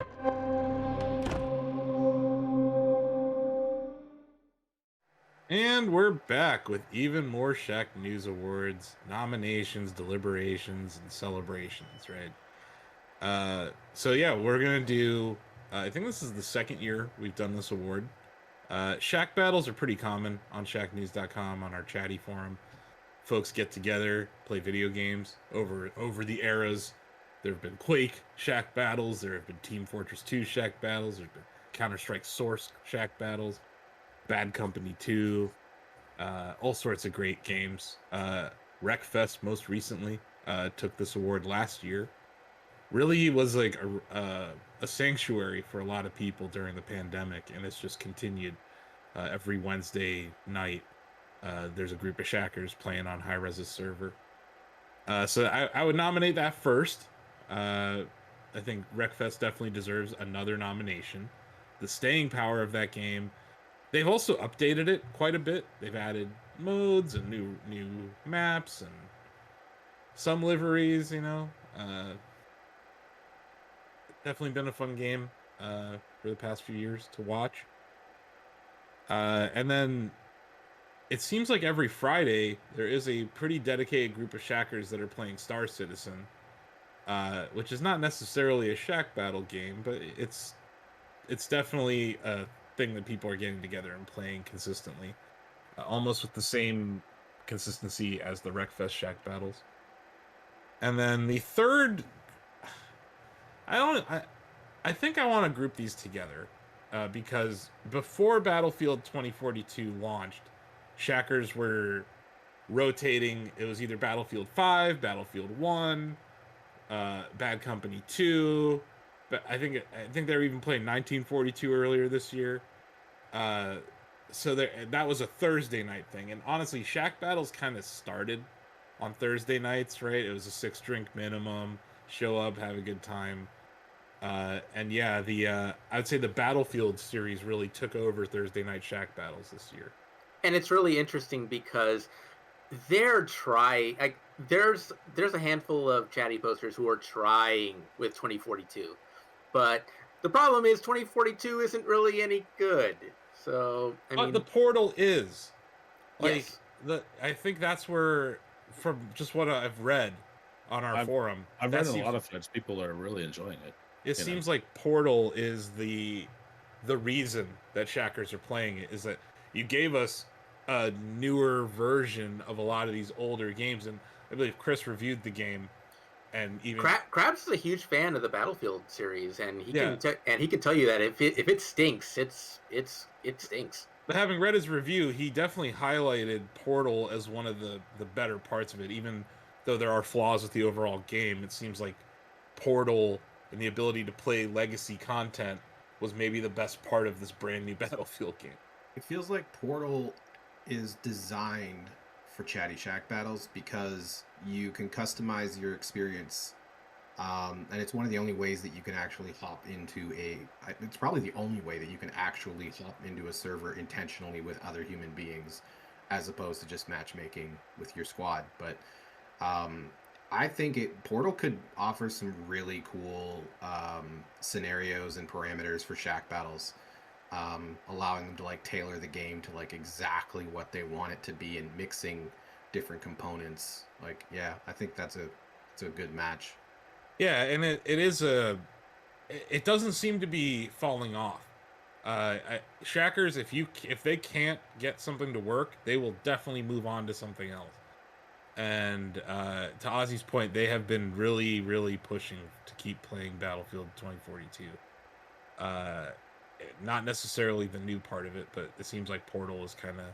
And we're back with even more Shacknews awards, nominations, deliberations, and celebrations, right? So yeah, we're gonna do. I think this is the second year we've done this award. Shack battles are pretty common on shacknews.com on our chatty forum. Folks get together, play video games over the eras. There have been Quake Shack battles. There have been Team Fortress 2 Shack battles. There's been Counter-Strike Source Shack battles. Bad Company 2. All sorts of great games. Wreckfest most recently took this award last year. Really was like a sanctuary for a lot of people during the pandemic, and it's just continued. Every Wednesday night, there's a group of shackers playing on high res server. So I would nominate that first. I think Wreckfest definitely deserves another nomination. The staying power of that game. They've also updated it quite a bit. They've added modes and new maps and some liveries. Definitely been a fun game for the past few years to watch. And then it seems like every Friday there is a pretty dedicated group of shackers that are playing Star Citizen, which is not necessarily a shack battle game, but it's definitely a thing that people are getting together and playing consistently, almost with the same consistency as the Wreckfest shack battles. And then the third, I don't, I think I want to group these together because before Battlefield 2042 launched, shackers were rotating. It was either Battlefield 5, Battlefield 1, Bad Company 2. But I think they were even playing 1942 earlier this year. Uh, so that was a Thursday night thing. And honestly, Shack Battles kind of started on Thursday nights, right? It was a 6 drink minimum. Show up, have a good time. And yeah, the I'd say the Battlefield series really took over Thursday night Shack Battles this year. And it's really interesting because there's a handful of chatty posters who are trying with 2042, but the problem is 2042 isn't really any good. So I But the mean, portal is like yes, the I think that's where, from just what I've read on our I've forum, I've that read in a seems lot of threads. People are really enjoying it. it You know, seems like Portal is the reason that Shackers are playing it, is that you gave us a newer version of a lot of these older games, and I believe Chris reviewed the game, and even Krabs is a huge fan of the Battlefield series, and yeah. he can tell you that if it stinks, it stinks. But having read his review, he definitely highlighted Portal as one of the better parts of it, even though there are flaws with the overall game. It seems like Portal and the ability to play legacy content was maybe the best part of this brand new Battlefield game. It feels like Portal is designed for chatty shack battles because you can customize your experience, and it's one of the only ways that you can actually hop into it's probably the only way that you can actually hop into a server intentionally with other human beings, as opposed to just matchmaking with your squad. But I think Portal could offer some really cool scenarios and parameters for shack battles, allowing them to like tailor the game to like exactly what they want it to be and mixing different components. Like, yeah, I think it's a good match. Yeah, and it doesn't seem to be falling off. Shackers, if they can't get something to work, they will definitely move on to something else. And to Ozzy's point, they have been really, really pushing to keep playing Battlefield 2042. Uh, Not necessarily the new part of it, but it seems like Portal is kind of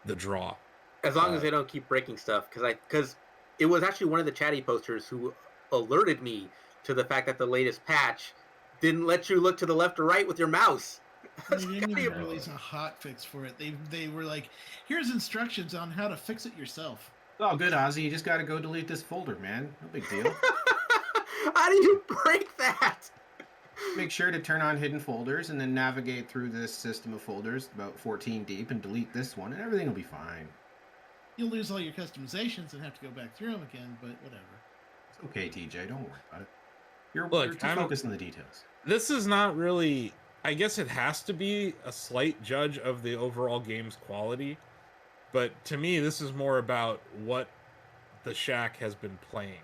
the draw. As long as Uh, they don't keep breaking stuff, because it was actually one of the chatty posters who alerted me to the fact that the latest patch didn't let you look to the left or right with your mouse. And they didn't even Yeah. release a hot fix for it. They were like, here's instructions on how to fix it yourself. Oh, good, Ozzy. You just got to go delete this folder, man. No big deal. How do you break that? Make sure to turn on hidden folders and then navigate through this system of folders, about 14 deep, and delete this one, and everything will be fine. You'll lose all your customizations and have to go back through them again, but whatever. It's okay, TJ. Don't worry about it. You're Look, too focused on the details. this is not really. I guess it has to be a slight judge of the overall game's quality, but to me, this is more about what the Shack has been playing,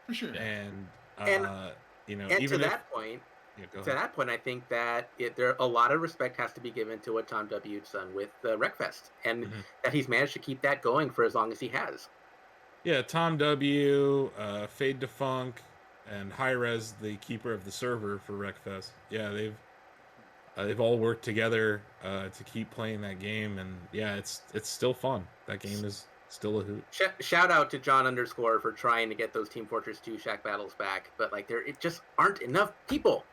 For sure. and And- you know, And even to if that point, go to ahead. that point, I think that there a lot of respect has to be given to what Tom W's done with Wreckfest, and Mhm. that he's managed to keep that going for as long as he has. Yeah, Tom W, Fade to Funk, and High Res, the keeper of the server for Wreckfest. Yeah, they've all worked together to keep playing that game, and yeah, it's still fun. That game is still a hoot. Shout out to John underscore for trying to get those Team Fortress 2 Shack battles back, but like it just aren't enough people.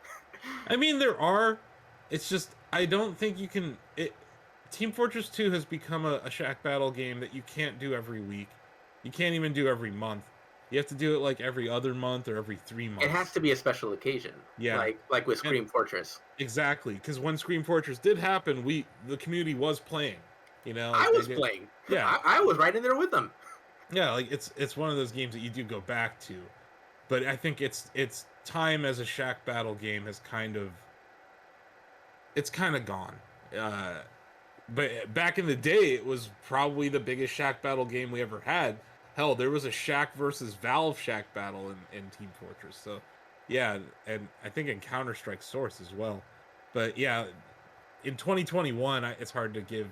I mean, there are. It's just I don't think you can. Team Fortress 2 has become a Shack Battle game that you can't do every week. You can't even do every month. You have to do it like every other month or every 3 months. It has to be a special occasion. Yeah. Like with Scream Fortress. Exactly, because when Scream Fortress did happen, the community was playing. You know, like I was they did- playing. Yeah, I was right in there with them. yeah, like it's one of those games that you do go back to, but I think its time as a Shack Battle game has kind of gone. But back in the day, it was probably the biggest Shack Battle game we ever had. Hell, there was a Shack versus Valve Shack Battle in Team Fortress. So, yeah, and I think in Counter-Strike Source as well. But yeah, in 2021, it's hard to give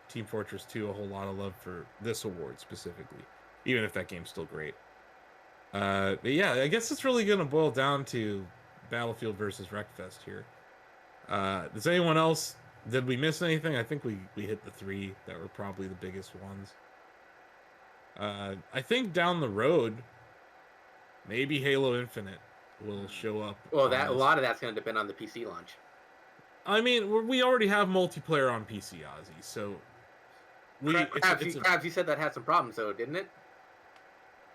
Team Fortress 2 a whole lot of love for this award specifically, even if that game's still great. But yeah, I guess it's really going to boil down to Battlefield versus Wreckfest here. Does anyone else? Did we miss anything? I think we hit the 3 that were probably the biggest ones. I think down the road, maybe Halo Infinite will show up. Well, on a this. lot of that's going to depend on the PC launch. I mean, we already have multiplayer on PC, Ozzy, so Krabs, you said that had some problems, though, didn't it?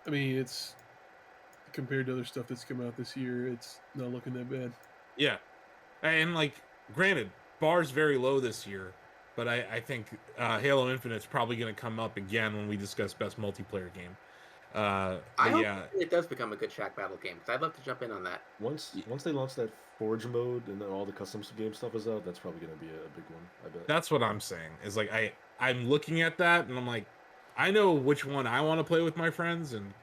I mean, it's compared to other stuff that's come out this year, it's not looking that bad. yeah, and like, granted, bar's very low this year, but I think Halo Infinite's probably going to come up again when we discuss best multiplayer game. I But hope yeah, it does become a good Shack Battle game, because I'd love to jump in on that. Once they launch that Forge mode and then all the custom game stuff is out, that's probably going to be a big one, I bet. that's what I'm saying. Is like I'm looking at that and I'm like, I know which one I want to play with my friends, and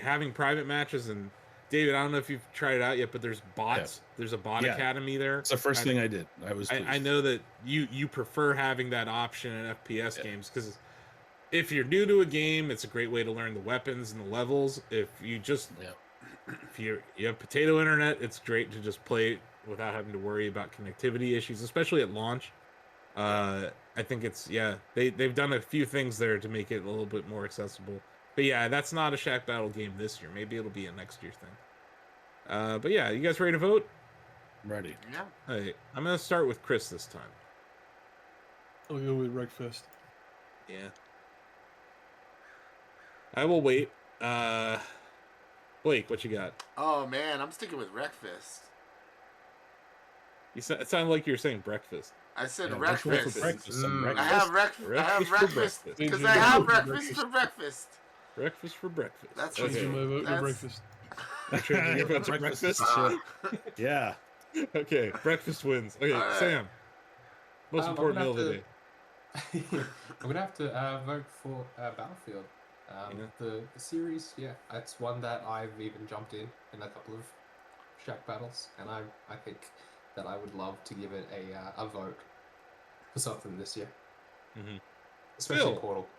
having private matches. And David, I don't know if you've tried it out yet, but there's bots. Yeah. There's a bot Yeah. academy there. It's the first thing I did. I was. I know that you prefer having that option in FPS games because if you're new to a game, it's a great way to learn the weapons and the levels. If you just if you have potato internet, it's great to just play without having to worry about connectivity issues, especially at launch. I think it's they've done a few things there to make it a little bit more accessible. But yeah, that's not a Shack Battle game this year. Maybe it'll be a next year thing. But yeah, you guys ready to vote? I'm ready. Yeah. Hey, I'm gonna start with Chris this time. I'll go with Wreckfest. Yeah. I will wait. Blake, what you got? Oh man, I'm sticking with Wreckfest. It sounded like you were saying breakfast. I said Yeah, let's go for Wreckfest. breakfast. Some Mm. I have breakfast. I have Breakfast for breakfast breakfast. because Change I your have vote to breakfast for breakfast. Breakfast for breakfast. That's okay. Changing my vote to That's- breakfast. Changing your vote to Breakfast. breakfast? Yeah. Okay, breakfast wins. Okay, All right. Sam. Most I'm important gonna meal of the have day. I'm gonna have to vote for Battlefield. Yeah. The series, yeah, it's one that I've even jumped in a couple of Shack battles, and I think that I would love to give it a vote for something this year, Mhm. especially Phil. Portal.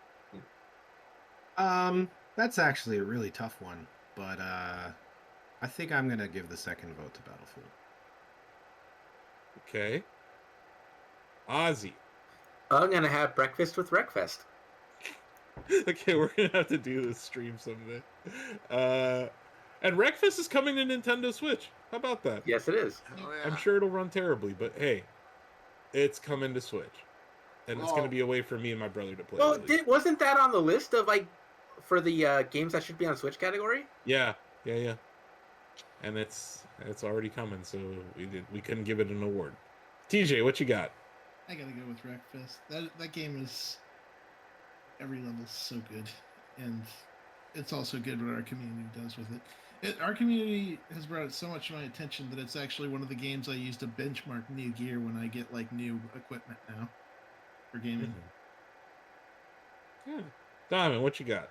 That's actually a really tough one, but I think I'm gonna give the second vote to Battlefield. Okay. Ozzy. I'm going to have breakfast with Wreckfest. Okay, we're gonna have to do this stream someday. And Wreckfest is coming to Nintendo Switch. How about that? Yes, it is. Oh, yeah. I'm sure it'll run terribly, but hey, it's coming to Switch, and it's gonna Well- be a way for me and my brother to play. Well, at least. wasn't that on the list of like for the games that should be on Switch category? Yeah. And it's already coming, so we couldn't give it an award. TJ, what you got? I gotta go with Wreckfest. That game is every level's so good, and it's also good what our community does with it. Our community has brought it so much to my attention that it's actually one of the games I use to benchmark new gear when I get like new equipment now for gaming. Yeah. Diamond, what you got?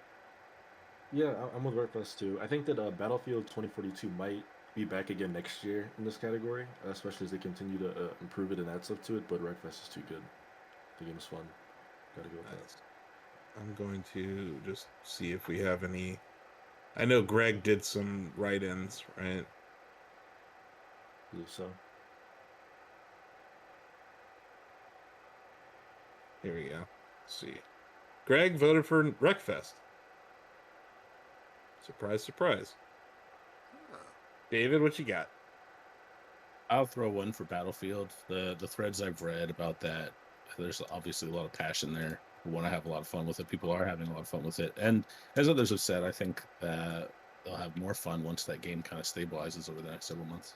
Yeah, I'm with Wreckfest too. I think that Battlefield 2042 might be back again next year in this category, especially as they continue to improve it and add stuff to it. But Wreckfest is too good. The game is fun. Gotta go with that. I'm going to just see if we have any. I know Greg did some write-ins, right? I believe so. Here we go. Let's see. Greg voted for Wreckfest. Surprise, surprise. David, what you got? I'll throw one for Battlefield. The threads I've read about that, there's obviously a lot of passion there. We want to have a lot of fun with it. People are having a lot of fun with it. And as others have said, I think they'll have more fun once that game kind of stabilizes over the next several months.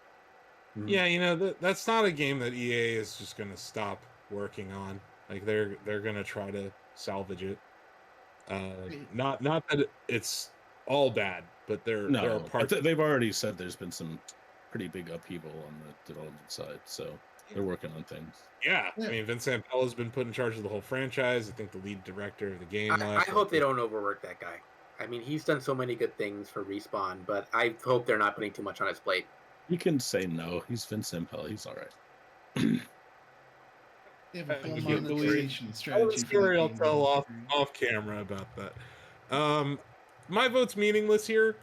Yeah, you know, that's not a game that EA is just going to stop working on. Like they're going to try to salvage it. Not that it's all bad, but there are parts. They've already said there's been some pretty big upheaval on the development side, so they're working on things. Yeah, I mean, Vincent Pella's been put in charge of the whole franchise. I think the lead director of the game. I hope they don't overwork that guy. I mean, he's done so many good things for Respawn, but I hope they're not putting too much on his plate. You can say no. He's Vincent Pella. He's all right. They have a full can't monetization That strategy. was scary. I'll tell off camera about that. My vote's meaningless here.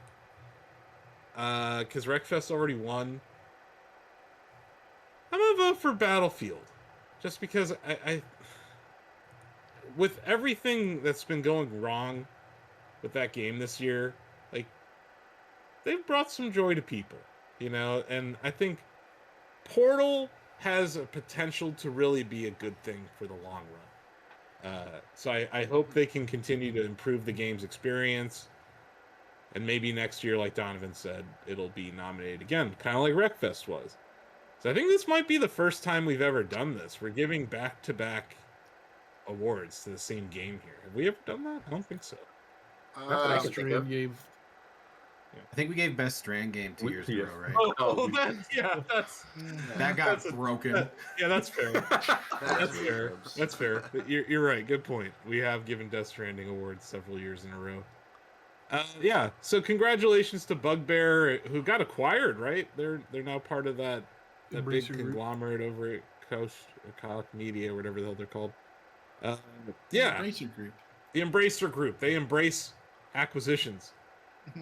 Because Wreckfest already won. I'm gonna vote for Battlefield, just because I with everything that's been going wrong with that game this year, like they've brought some joy to people, you know, and I think Portal has a potential to really be a good thing for the long run. So I hope they can continue to improve the game's experience. And maybe next year, like Donovan said, it'll be nominated again, kind of like Wreckfest was. So I think this might be the first time we've ever done this. We're giving back-to-back awards to the same game here. Have we ever done that? I don't think so. Not that I can think of. Game. I think we gave Best Strand Game 2 years in a row, right? That's That got broken. yeah, that's fair. That's fair. That's fair. You're right. Good point. We have given Death Stranding awards several years in a row. Yeah. So congratulations to Bugbear, who got acquired. Right? They're now part of that big Embracer Group. conglomerate over at Koch Media, or whatever the hell they're called. Yeah. Embracer Group. The Embracer Group. They embrace acquisitions,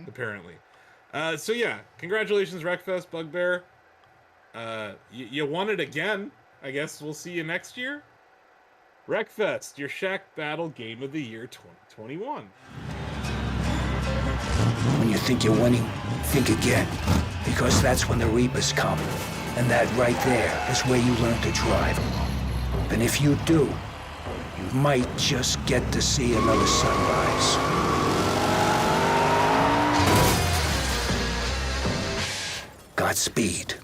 apparently. So yeah, congratulations, Wreckfest, Bugbear. You won it again. I guess we'll see you next year. Wreckfest, your Shackbattle Game of the Year 2021. When you think you're winning, think again. Because that's when the Reapers come. And that right there is where you learn to drive. And if you do, you might just get to see another sunrise. Godspeed.